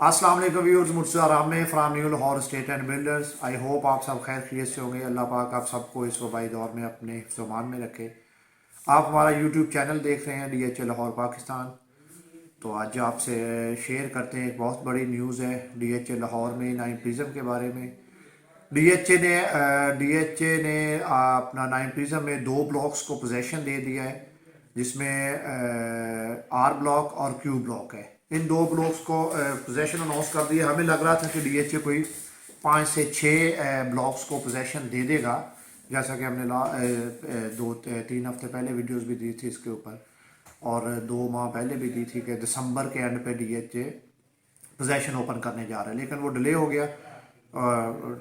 अस्सलाम वालेकुम व्यूअर्स, मुझसे आराम में from new Lahore state and builders. I hope आप सब खैर खैरियत से होंगे। अल्लाह पाक आप सबको इस वबाई दौर में अपने हिफ्ज़-ओ-मान में रखे। आप हमारा यूट्यूब चैनल देख रहे हैं DHA लाहौर पाकिस्तान। तो आज आपसे शेयर करते हैं, एक बहुत बड़ी न्यूज़ है DHA लाहौर में नाइन प्रिज्म के बारे में। DHA ने अपना नाइन प्रिज्म में दो ब्लॉक्स को पोजेसन दे दिया है, जिसमें आर ब्लॉक और क्यू ब्लॉक है। इन दो ब्लॉक्स को पोजेसन अनाउंस कर दिया। हमें लग रहा था कि DHA कोई 5 से 6 ब्लॉक्स को पोजेसन दे देगा, जैसा कि हमने 2-3 हफ्ते पहले वीडियोस भी दी थी इसके ऊपर, और 2 माह पहले भी दी थी कि दिसंबर के एंड पे DHA पोजेसन ओपन करने जा रहा है, लेकिन वो डिले हो गया।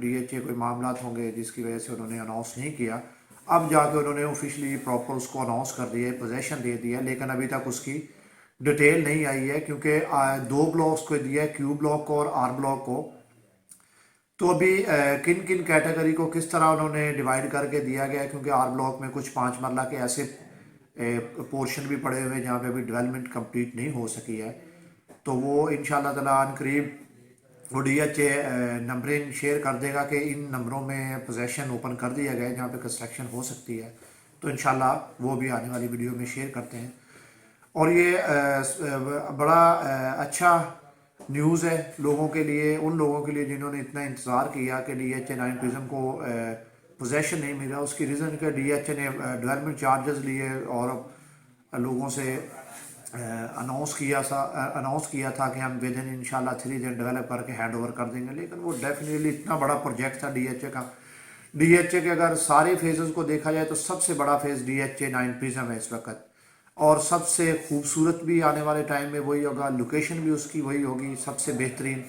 DHA कोई मामला होंगे जिसकी वजह से उन्होंने अनाउंस नहीं किया। अब जाके उन्होंने ऑफिशियली प्रॉपर उसको अनाउंस कर दिया, पोजेसन दे दिया, लेकिन अभी तक उसकी डिटेल नहीं आई है, क्योंकि दो ब्लॉक्स को दिया है, क्यू ब्लॉक को और आर ब्लॉक को। तो अभी किन किन कैटेगरी को किस तरह उन्होंने डिवाइड करके दिया गया है, क्योंकि आर ब्लॉक में कुछ 5 मरला के ऐसे पोर्शन भी पड़े हुए हैं जहाँ पे अभी डेवलपमेंट कंप्लीट नहीं हो सकी है। तो वो इंशाल्लाह ताला करीब वो DHA नंबरिंग शेयर कर देगा कि इन नंबरों में पोजेसन ओपन कर दिया गया है जहाँ पे कंस्ट्रक्शन हो सकती है। तो इंशाल्लाह वो भी आने वाली वीडियो में शेयर करते हैं। और ये बड़ा अच्छा न्यूज़ है लोगों के लिए, उन लोगों के लिए जिन्होंने इतना इंतज़ार किया कि DHA नाइन प्रिज्म को पोजेसन नहीं मिला। उसकी रीज़न कि DHA ने डेवलपमेंट चार्जेस लिए और लोगों से अनाउंस किया था कि हम विद इन इंशाल्लाह 3 दिन डेवलप करके हैंड ओवर कर देंगे, लेकिन वो डेफिनेटली इतना बड़ा प्रोजेक्ट था DHA का। DHA के अगर सारे फेजेस को देखा जाए तो सबसे बड़ा फेज़ DHA नाइन प्रिज्म है इस वक्त, और सबसे खूबसूरत भी आने वाले टाइम में वही होगा, लोकेशन भी उसकी वही होगी सबसे बेहतरीन,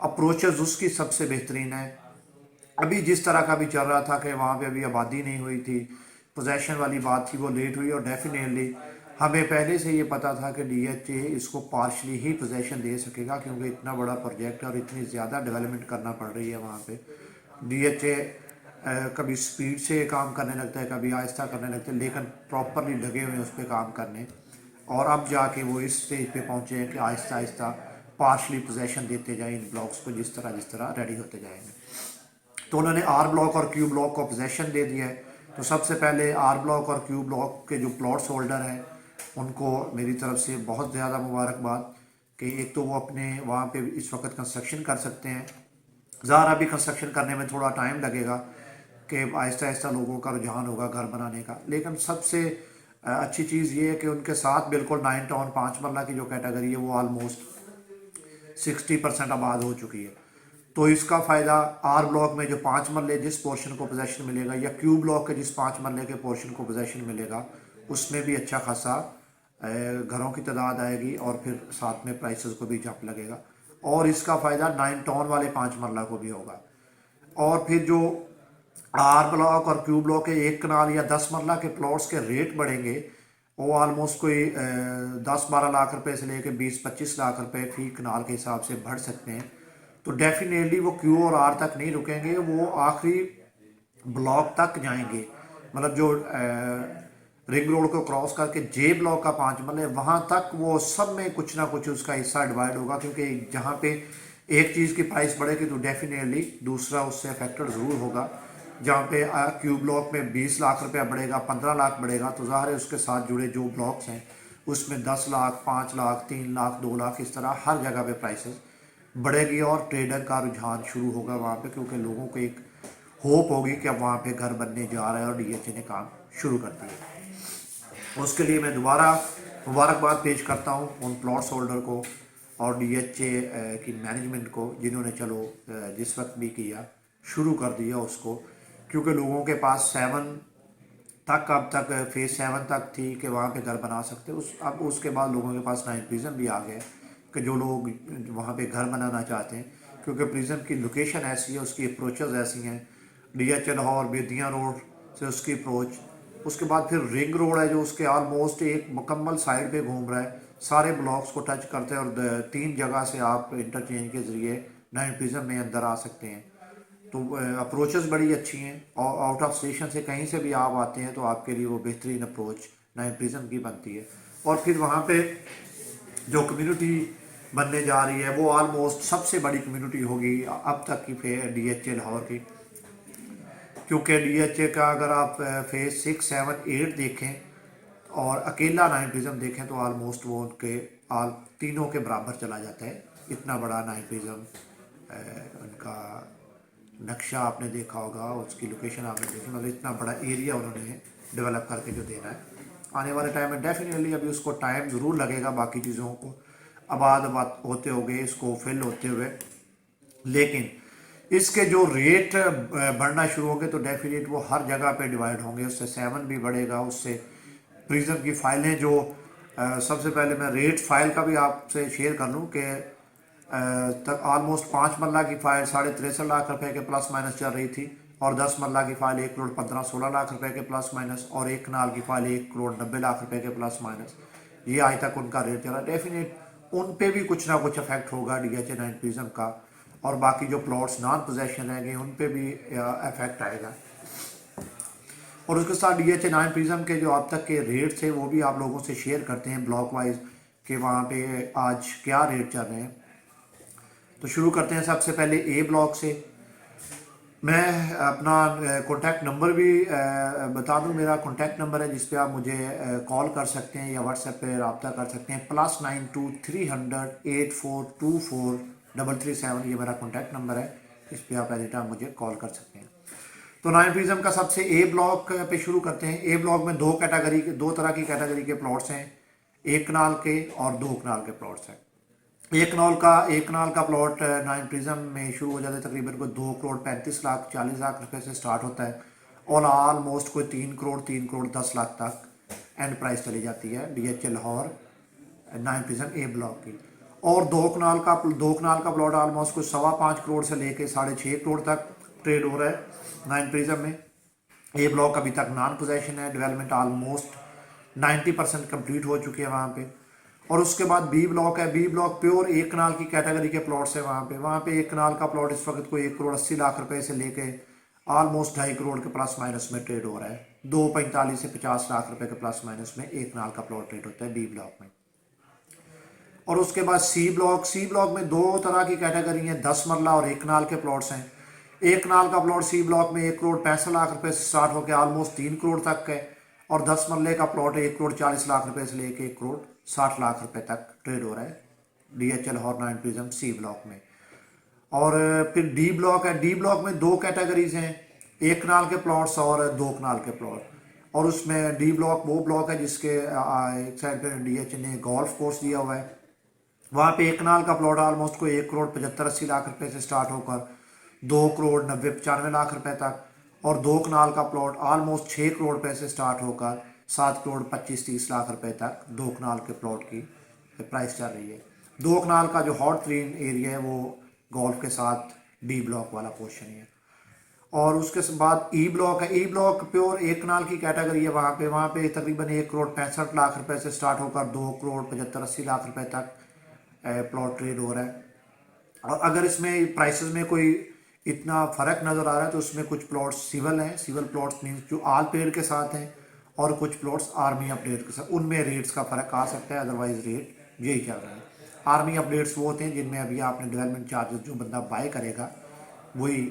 अप्रोचेस उसकी सबसे बेहतरीन है। अभी जिस तरह का भी चल रहा था कि वहाँ पे अभी आबादी नहीं हुई थी, पोजेसन वाली बात थी, वो लेट हुई। और डेफिनेटली हमें पहले से ये पता था कि DHA इसको पार्शली ही पोजेसन दे सकेगा, क्योंकि इतना बड़ा प्रोजेक्ट है और इतनी ज़्यादा डेवलपमेंट करना पड़ रही है वहाँ पे। DHA कभी स्पीड से काम करने लगता है, कभी आहिस्ता करने लगता है, लेकिन प्रॉपरली लगे हुए हैं उस पर काम करने। और अब जाके वो इस स्टेज पे पहुँचे हैं कि आहिस्ता आहिस्ता पार्शली पोजेसन देते जाए इन ब्लॉक्स को, जिस तरह रेडी होते जाएंगे। तो उन्होंने आर ब्लॉक और क्यू ब्लॉक को पोजेसन दे दिया है। तो सबसे पहले आर ब्लॉक और क्यू ब्लॉक के जो प्लॉट्स होल्डर हैं उनको मेरी तरफ से बहुत ज़्यादा मुबारकबाद कि एक तो वो अपने वहाँ पे इस वक्त कंस्ट्रक्शन कर सकते हैं। ज़ाहिर अभी कंस्ट्रक्शन करने में थोड़ा टाइम लगेगा कि आहिस्ता आहिस्ता लोगों का रुझान होगा घर बनाने का, लेकिन सबसे अच्छी चीज़ ये है कि उनके साथ बिल्कुल 9 टाउन 5 मरला की जो कैटेगरी है वो आलमोस्ट 60% आबाद हो चुकी है। तो इसका फ़ायदा आर ब्लॉक में जो 5 मरले जिस पोर्शन को पोजेसन मिलेगा, या क्यू ब्लॉक के जिस 5 मरले के पोर्शन को पोजेसन मिलेगा, उसमें भी अच्छा खासा घरों की तादाद आएगी और फिर साथ में प्राइसेस को भी जंप लगेगा। और इसका फ़ायदा 9 टाउन वाले 5 मरला को भी होगा। और फिर जो आर ब्लॉक और क्यू ब्लॉक के 1 कनाल या 10 मरला के प्लॉट्स के रेट बढ़ेंगे, वो आलमोस्ट कोई 10-12 लाख रुपए से लेकर 20-25 लाख रुपए फी कनाल के हिसाब से बढ़ सकते हैं। तो डेफिनेटली वो क्यू और आर तक नहीं रुकेंगे, वो आखिरी ब्लॉक तक जाएंगे। मतलब जो रिंग रोड को क्रॉस करके जे ब्लॉक का 5 मरले वहाँ तक वो सब में कुछ ना कुछ उसका हिस्सा डिवाइड होगा, क्योंकि जहाँ पे एक चीज़ की प्राइस बढ़ेगी तो डेफिनेटली दूसरा उससे अफेक्टेड ज़रूर होगा। जहाँ पे क्यू ब्लॉक में 20 लाख रुपया बढ़ेगा, 15 लाख बढ़ेगा, तो ज़ाहिर है उसके साथ जुड़े जो ब्लॉक्स हैं उसमें 10 लाख, 5 लाख, 3 लाख, 2 लाख, इस तरह हर जगह पे प्राइसेस बढ़ेगी और ट्रेडर का रुझान शुरू होगा वहाँ पे, क्योंकि लोगों को एक होप होगी कि अब वहाँ पे घर बनने जा रहा है और DHA ने काम शुरू कर दिया। उसके लिए मैं दोबारा मुबारकबाद पेश करता हूँ उन प्लॉट्स होल्डर को और DHA की मैनेजमेंट को, जिन्होंने चलो जिस वक्त भी किया शुरू कर दिया उसको, क्योंकि लोगों के पास 7 तक अब तक फेज़ 7 तक थी कि वहाँ पे घर बना सकते अब उसके बाद लोगों के पास नाइन प्रिज्म भी आ गए कि जो लोग वहाँ पे घर बनाना चाहते हैं, क्योंकि प्रिज्म की लोकेशन ऐसी है, उसकी अप्रोचेस ऐसी हैं। DHA लाहौर बेदियाँ रोड से उसकी अप्रोच, उसके बाद फिर रिंग रोड है जो उसके ऑलमोस्ट एक मुकम्मल साइड पे घूम रहा है, सारे ब्लॉक्स को टच करते हैं, और 3 जगह से आप इंटरचेंज के ज़रिए नाइन प्रिज्म में अंदर आ सकते हैं। तो अप्रोचेस बड़ी अच्छी हैं, और आउट ऑफ स्टेशन से कहीं से भी आप आते हैं तो आपके लिए वो बेहतरीन अप्रोच नाइन प्रिज्म की बनती है। और फिर वहाँ पे जो कम्युनिटी बनने जा रही है, वो ऑलमोस्ट सबसे बड़ी कम्युनिटी होगी अब तक की DHA लाहौर की। क्योंकि DHA का अगर आप फेज 6, 7, 8 देखें और अकेला 9 प्रिज्म देखें तो ऑलमोस्ट वो उनके तीनों के बराबर चला जाता है। इतना बड़ा 9 प्रिज्म उनका नक्शा आपने देखा होगा, उसकी लोकेशन आपने देखी, मतलब इतना बड़ा एरिया उन्होंने डेवलप करके जो देना है। आने वाले टाइम में डेफिनेटली अभी उसको टाइम ज़रूर लगेगा बाकी चीज़ों को आबाद होते हुए, इसको फिल होते हुए, लेकिन इसके जो रेट बढ़ना शुरू होंगे तो डेफिनेट वो हर जगह पे डिवाइड होंगे। उससे 7 भी बढ़ेगा, उससे प्रिज्म की फाइलें जो सबसे पहले मैं रेट फाइल का भी आपसे शेयर कर लूँ कि तक ऑलमोस्ट 5 मरला की फ़ाइल 63.5 लाख रुपए के प्लस माइनस चल रही थी, और 10 मरला की फ़ाइल 1,15-16 लाख रुपए के प्लस माइनस, और 1 कनाल की फ़ाइल 1,90 लाख रुपए के प्लस माइनस। ये आज तक उनका रेट चला। डेफिनेट उन पे भी कुछ ना कुछ इफेक्ट होगा DHA 9 प्रिज्म का, और बाकी जो प्लॉट्स नॉन पोजेशन रहेंगे उन पे भी इफेक्ट आएगा। और उसके साथ DHA 9 प्रिज्म के जो अब तक के रेट थे वो भी आप लोगों से शेयर करते हैं ब्लॉक वाइज कि वहाँ पे आज क्या रेट चल रहे हैं। तो शुरू करते हैं सबसे पहले ए ब्लॉक से। मैं अपना कॉन्टैक्ट नंबर भी बता दूं। मेरा कॉन्टैक्ट नंबर है जिस पे आप मुझे कॉल कर सकते हैं या व्हाट्सएप पे रब्ता कर सकते हैं, +92 300 8424337। ये मेरा कॉन्टैक्ट नंबर है, इस पे आप एनी टाइम मुझे कॉल कर सकते हैं। तो 9 प्रिज्म का सबसे ए ब्लॉक पे शुरू करते हैं। ए ब्लॉक में दो तरह की कैटेगरी के प्लॉट्स हैं, 1 कनाल के और 2 कनाल के प्लॉट्स हैं। एक कनाल का प्लॉट 9 प्रिज्म में शुरू हो जाता है तकरीबन कोई 2,35,40,00,000 रुपए से स्टार्ट होता है, और ऑलमोस्ट कोई 3 करोड़ 10 लाख तक एंड प्राइस चली जाती है DHA लाहौर 9 प्रिज्म ए ब्लॉक की। और दो कनाल का प्लॉट ऑलमोस्ट कोई 5.25 करोड़ से लेके 6.5 करोड़ तक ट्रेड हो रहा है 9 प्रिज्म में। ए ब्लॉक अभी तक नॉन पोजेशन है, डेवलपमेंट ऑलमोस्ट 90% कंप्लीट हो चुकी है वहाँ पे। और उसके बाद बी ब्लॉक है। बी ब्लॉक प्योर 1 कनाल की कैटेगरी के प्लॉट्स है। वहाँ पे 1 कनाल का प्लॉट इस वक्त कोई 1,80,00,000 रुपए से लेके ऑलमोस्ट 2.5 करोड़ के प्लस माइनस में ट्रेड हो रहा है। 2,45 से 50 लाख रुपए के प्लस माइनस में 1 कनाल का प्लॉट ट्रेड होता है बी ब्लॉक में। और उसके बाद सी ब्लॉक में दो तरह की कैटेगरी है, 10 मरला और 1 कनाल के प्लॉट्स हैं। 1 कनाल का प्लॉट सी ब्लॉक में 1,65,00,000 रुपए से स्टार्ट होकर ऑलमोस्ट 3 करोड़ तक है, और 10 मरले का प्लॉट 1,40,00,000 रुपए से लेके 1,60,00,000 रुपए तक ट्रेड हो रहा है DHA Lahore 9 Prism C block में। और फिर डी ब्लॉक है। डी ब्लॉक में दो कैटेगरीज हैं, 1 कनाल के प्लॉट्स और 2 कनाल के प्लॉट। और उसमें डी ब्लॉक वो ब्लॉक है जिसके एक साइड पे DHA ने गोल्फ कोर्स दिया हुआ है। वहाँ पे 1 कनाल का प्लॉट ऑलमोस्ट कोई 1,75,80,00,000 रुपए से स्टार्ट होकर 2,90,95,00,000 रुपए तक, और 2 कनाल का प्लॉट ऑलमोस्ट 6 करोड़ रुपए से स्टार्ट होकर 7,25,30,00,000 रुपए तक 2 कनाल के प्लॉट की प्राइस चल रही है। 2 कनाल का जो हॉट ग्रीन एरिया है वो गोल्फ के साथ डी ब्लॉक वाला पोर्शन है। और उसके बाद ई ब्लॉक है। ई ब्लॉक प्योर 1 कनाल की कैटेगरी है। वहाँ पे तकरीबन 1,65,00,000 रुपए से स्टार्ट होकर 2,75,80,00,000 रुपए तक प्लॉट ट्रेड हो रहा है। और अगर इसमें प्राइसेस में कोई इतना फ़र्क नज़र आ रहा है तो उसमें कुछ प्लॉट्स सिविल हैं, सिविल प्लॉट्स मीन्स जो आल पेड के साथ हैं, और कुछ प्लॉट्स आर्मी अपडेट के साथ, उनमें रेट्स का फ़र्क आ सकता है, अदरवाइज रेट यही चल रहा है। आर्मी अपडेट्स वो होते हैं जिनमें अभी आपने डेवलपमेंट चार्जेस जो बंदा बाय करेगा वही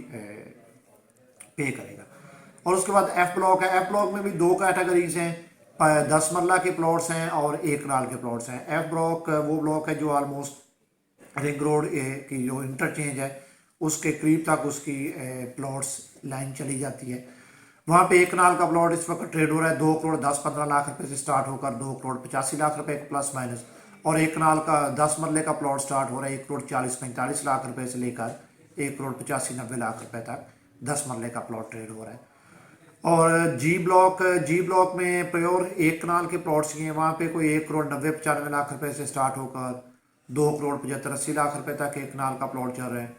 पे करेगा। और उसके बाद एफ ब्लॉक है। एफ ब्लॉक में भी दो कैटेगरीज हैं, 10 मरला के प्लॉट्स हैं और 1 कनाल के प्लॉट्स हैं। एफ ब्लॉक वो ब्लॉक है जो ऑलमोस्ट रिंग रोड की जो इंटरचेंज है उसके करीब तक उसकी प्लॉट्स लाइन चली जाती है। वहाँ पे 1 कनाल का प्लॉट इस वक्त ट्रेड हो रहा है 2,10,15,00,000 रुपए से स्टार्ट होकर 2,85,00,000 रुपए प्लस माइनस, और 1 कनाल का 10 मरले का प्लॉट स्टार्ट हो रहा है 1,40,45,00,000 रुपए से लेकर 1,85,90,00,000 रुपए तक 10 मरले का प्लॉट ट्रेड हो रहा है। और जी ब्लॉक में प्योर 1 कनाल के प्लॉट्स ही हैं। वहाँ पे कोई 1,90,95,00,000 रुपए से स्टार्ट होकर 2,75,80,00,000 रुपए तक 1 कनाल का प्लॉट चल रहा है।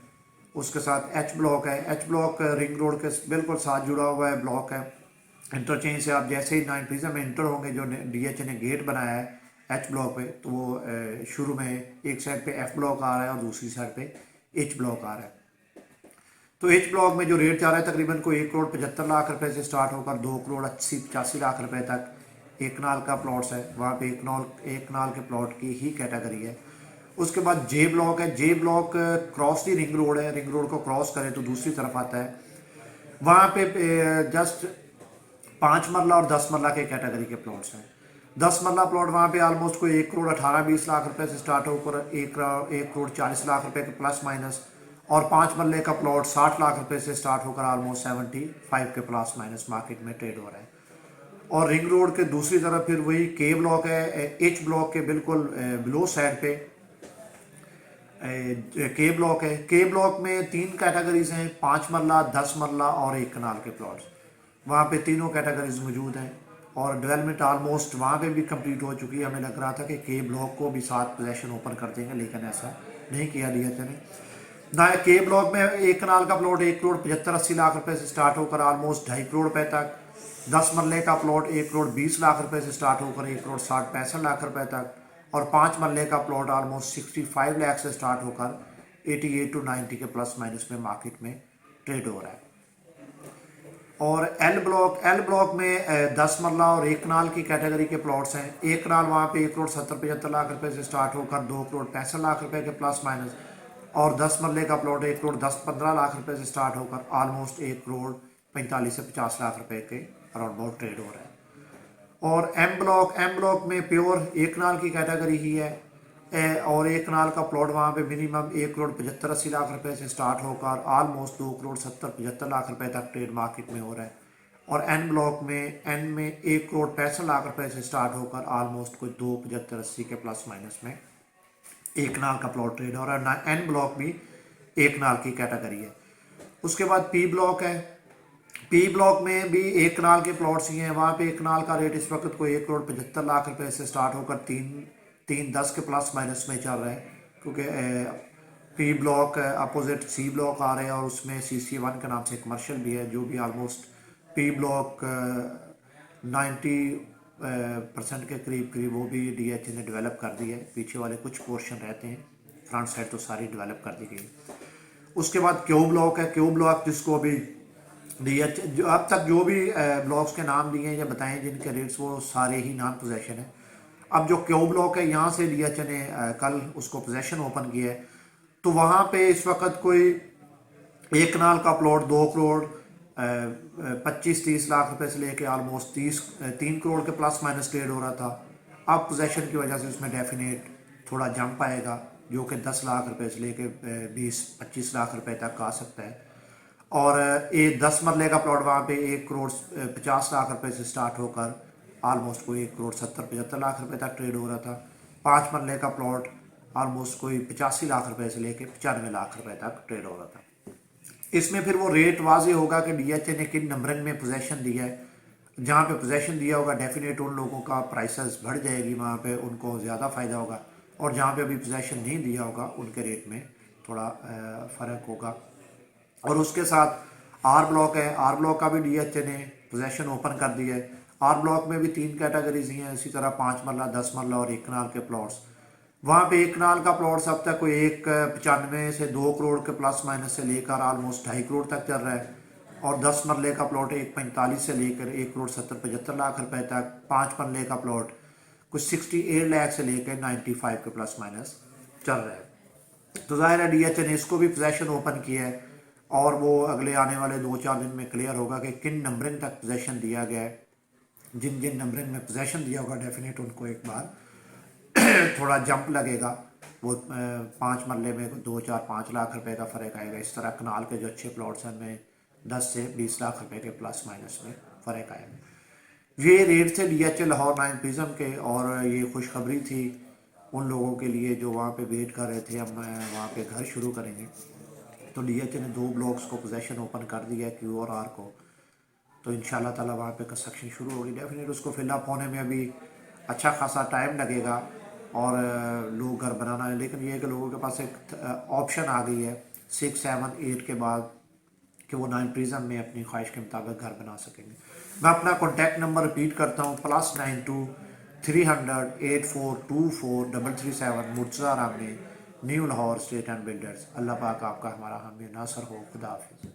उसके साथ एच ब्लॉक है। एच ब्लॉक रिंग रोड के बिल्कुल साथ जुड़ा हुआ है ब्लॉक है। इंटरचेंज से आप जैसे ही 9 प्रिज्म में इंटर होंगे, जो DHA ने गेट बनाया है एच ब्लॉक पे, तो वो शुरू में एक साइड पे एफ ब्लॉक आ रहा है और दूसरी साइड पे एच ब्लॉक आ रहा है। तो एच ब्लॉक में जो रेट जा रहा है तकरीबन कोई 1,75,00,000 रुपए से स्टार्ट होकर 2,80,85,00,000 रुपए तक 1 कनाल का प्लॉट्स है। वहाँ पे 1 कनाल के प्लॉट की ही कैटेगरी है। اس کے بعد جے بلاک ہے. جے block cross the ring road ہے. رنگ روڈ کو کراس کرے تو دوسری طرف آتا ہے. وہاں پہ جسٹ 5 مرلہ اور 10 مرلہ کے کیٹیگری کے پلاٹس ہیں. 10 مرلہ پلاٹ وہاں پہ آلموسٹ کوئی 1 کروڑ 18-20 لاکھ روپے سے سٹارٹ ہو کر 1 کروڑ 40 لاکھ روپے کے پلس مائنس, اور 5 مرلے کا پلاٹ 60 لاکھ روپے سے سٹارٹ ہو کر آلموسٹ 75 کے پلس مائنس مارکیٹ میں ٹریڈ ہو رہا ہے. اور رنگ روڈ کے دوسری طرف پھر وہی کے بلاک ہے, ایچ بلاک کے بالکل بلو سائڈ پہ کے بلاک ہے. کے بلاک میں 3 کیٹیگریز ہیں, 5 مرلہ 10 مرلہ اور 1 کنال کے پلاٹس. وہاں پہ تینوں کیٹیگریز موجود ہیں, اور ڈیولپمنٹ آلموسٹ وہاں پہ بھی کمپلیٹ ہو چکی ہے. ہمیں لگ رہا تھا کہ کے بلاک کو بھی 7 پوزیشن اوپن کر دیں گے, لیکن ایسا نہیں کیا ڈی ایچ اے نے. نہ کے بلاک میں 1 کنال کا پلاٹ 1 کروڑ 75-80 لاکھ روپے سے سٹارٹ ہو کر آلموسٹ 2.5 کروڑ روپے تک. 10 مرلے کا پلاٹ 1 کروڑ 20 لاکھ روپے سے سٹارٹ ہو کر 1 کروڑ 60-65 لاکھ روپے تک. اور 5 مرلے کا پلاٹ آلموسٹ 65 لاکھ سے سٹارٹ ہو کر 88-90 کے پلس مائنس میں مارکیٹ میں ٹریڈ ہو رہا ہے. اور ایل بلاک میں 10 مرلہ اور 1 کنال کی کیٹیگری کے پلاٹس ہیں. 1 کنال وہاں پہ 1 کروڑ 70-75 لاکھ روپے سے سٹارٹ ہو کر 2 کروڑ 65 لاکھ روپے کے پلس مائنس, اور 10 مرلے کا پلاٹ 1 کروڑ 10-15 لاکھ روپے سے سٹارٹ ہو کر آلموسٹ 1 کروڑ 45-50 لاکھ روپے کے اراؤنڈ باؤٹ ٹریڈ ہو رہا ہے. اور ایم بلاک میں پیور 1 کنال کی کیٹیگری ہی ہے, اور 1 کنال کا پلاٹ وہاں پہ منیمم 1 کروڑ 75-80 لاکھ روپے سے سٹارٹ ہو کر آلموسٹ 2 کروڑ 70-75 لاکھ روپے تک ٹریڈ مارکیٹ میں ہو رہا ہے. اور این بلاک میں 1 کروڑ 65 لاکھ روپے سے سٹارٹ ہو کر آلموسٹ کوئی 2.75-80 کے پلس مائنس میں 1 کنال کا پلاٹ ٹریڈ ہو رہا ہے. این بلاک بھی 1 کنال کی کیٹیگری ہے. اس کے بعد پی بلاک ہے. پی بلاک میں بھی 1 کنال کے پلاٹس ہی ہیں. وہاں پہ 1 کنال کا ریٹ اس وقت کوئی 1 کروڑ 75 لاکھ روپے سے سٹارٹ ہو کر 3.10 کے پلس مائنس میں چل رہا ہے, کیونکہ پی بلاک اپوزٹ سی بلاک آ رہے ہیں, اور اس میں CC1 کے نام سے کمرشل بھی ہے, جو بھی آلموسٹ پی بلاک 90% کے قریب وہ بھی ڈی ایچ اے نے ڈیولپ کر دی ہے. پیچھے والے کچھ پورشن رہتے ہیں, فرنٹ سائڈ تو ساری ڈیولپ کر دی گئی. اس کے بعد کیو بلاک ہے. کیو بلاک جس کو بھی ڈی ایچ جو اب تک جو بھی بلاکس کے نام دیے ہیں یا بتائیں جن کے ریٹس, وہ سارے ہی نان پوزیشن ہیں. اب جو کیو بلاک ہے یہاں سے ڈی ایچ اے نے کل اس کو پوزیشن اوپن کیا ہے, تو وہاں پہ اس وقت کوئی 1 کنال کا پلاٹ 2 کروڑ 25-30 لاکھ روپے سے لے کے آلموسٹ 3 کروڑ کے پلس مائنس ٹریڈ ہو رہا تھا. اب پوزیشن کی وجہ سے اس میں ڈیفینیٹ تھوڑا جمپ آئے گا, جو کہ 10 لاکھ روپے سے لے کے 20-25 لاکھ روپے تک آ سکتا ہے. اور 10 مرلے کا پلاٹ وہاں پہ 1 کروڑ 50 لاکھ روپے سے سٹارٹ ہو کر آلموسٹ کوئی 1 کروڑ 70-75 لاکھ روپے تک ٹریڈ ہو رہا تھا. 5 مرلے کا پلاٹ آلموسٹ کوئی 85 لاکھ روپے سے لے کے 95 لاکھ روپے تک ٹریڈ ہو رہا تھا. اس میں پھر وہ ریٹ واضح ہوگا کہ ڈی ایچ اے نے کن نمبرنگ میں پوزیشن دیا ہے. جہاں پہ پوزیشن دیا ہوگا ڈیفینیٹ ان لوگوں کا پرائسز بڑھ جائے گی, وہاں پہ ان کو زیادہ فائدہ ہوگا. اور جہاں پہ ابھی پوزیشن نہیں دیا ہوگا ان کے ریٹ میں تھوڑا فرق ہوگا. اور اس کے ساتھ آر بلاک ہے. آر بلاک کا بھی ڈی ایچ اے نے پوزیشن اوپن کر دیا ہے. آر بلاک میں بھی 3 کیٹیگریز ہیں, اسی طرح 5 مرلہ 10 مرلہ اور 1 کنال کے پلاٹس. وہاں پہ 1 کنال کا پلاٹس اب تک کوئی 1.95 سے 2 کروڑ کے پلس مائنس سے لے کر آلموسٹ 2.5 کروڑ تک چل رہا ہے. اور 10 مرلے کا پلاٹ 1.45 سے لے کر 1 کروڑ 70-75 لاکھ روپے تک. 5 مرلے کا پلاٹ کچھ 68 لاکھ سے لے کر 95 کے پلس مائنس چل رہا ہے. تو ظاہر ہے ڈی ایچ اے نے اس کو بھی پوزیشن اوپن کیا ہے, اور وہ اگلے آنے والے 2-4 دن میں کلیئر ہوگا کہ کن نمبرنگ تک پوزیشن دیا گیا ہے. جن نمبرنگ میں پوزیشن دیا ہوگا ڈیفینیٹ ان کو ایک بار تھوڑا جمپ لگے گا. وہ 5 مرلے میں 2-4-5 لاکھ روپے کا فرق آئے گا. اس طرح کنال کے جو اچھے پلاٹس ہیں ان میں 10 سے 20 لاکھ روپے کے پلس مائنس میں فرق آئے گا. یہ ریٹ تھے D H A Lahore 9 Prism کے, اور یہ خوشخبری تھی ان لوگوں کے لیے جو وہاں پہ ویٹ کر رہے تھے ہم وہاں پہ گھر شروع کریں گے. تو ڈی ایچ اے نے 2 بلاکس کو پوزیشن اوپن کر دیا ہے, کیو اور آر کو. تو ان شاء اللہ تعالیٰ وہاں پہ کنسٹرکشن شروع ہوگی. ڈیفینیٹ اس کو فل اپ ہونے میں ابھی اچھا خاصا ٹائم لگے گا, اور لوگ گھر بنانا ہے. لیکن یہ ہے کہ لوگوں کے پاس ایک آپشن آ گئی ہے 6-7-8 کے بعد کہ وہ 9 پریزم میں اپنی خواہش کے مطابق گھر بنا سکیں گے. میں اپنا کانٹیکٹ نمبر رپیٹ کرتا ہوں, +92 300 8424 337. مرتضیٰ رامنے, new Lahore estate and builders. اللہ پاک آپ کا ہمارا حامی ناصر ہو. خدا حافظ.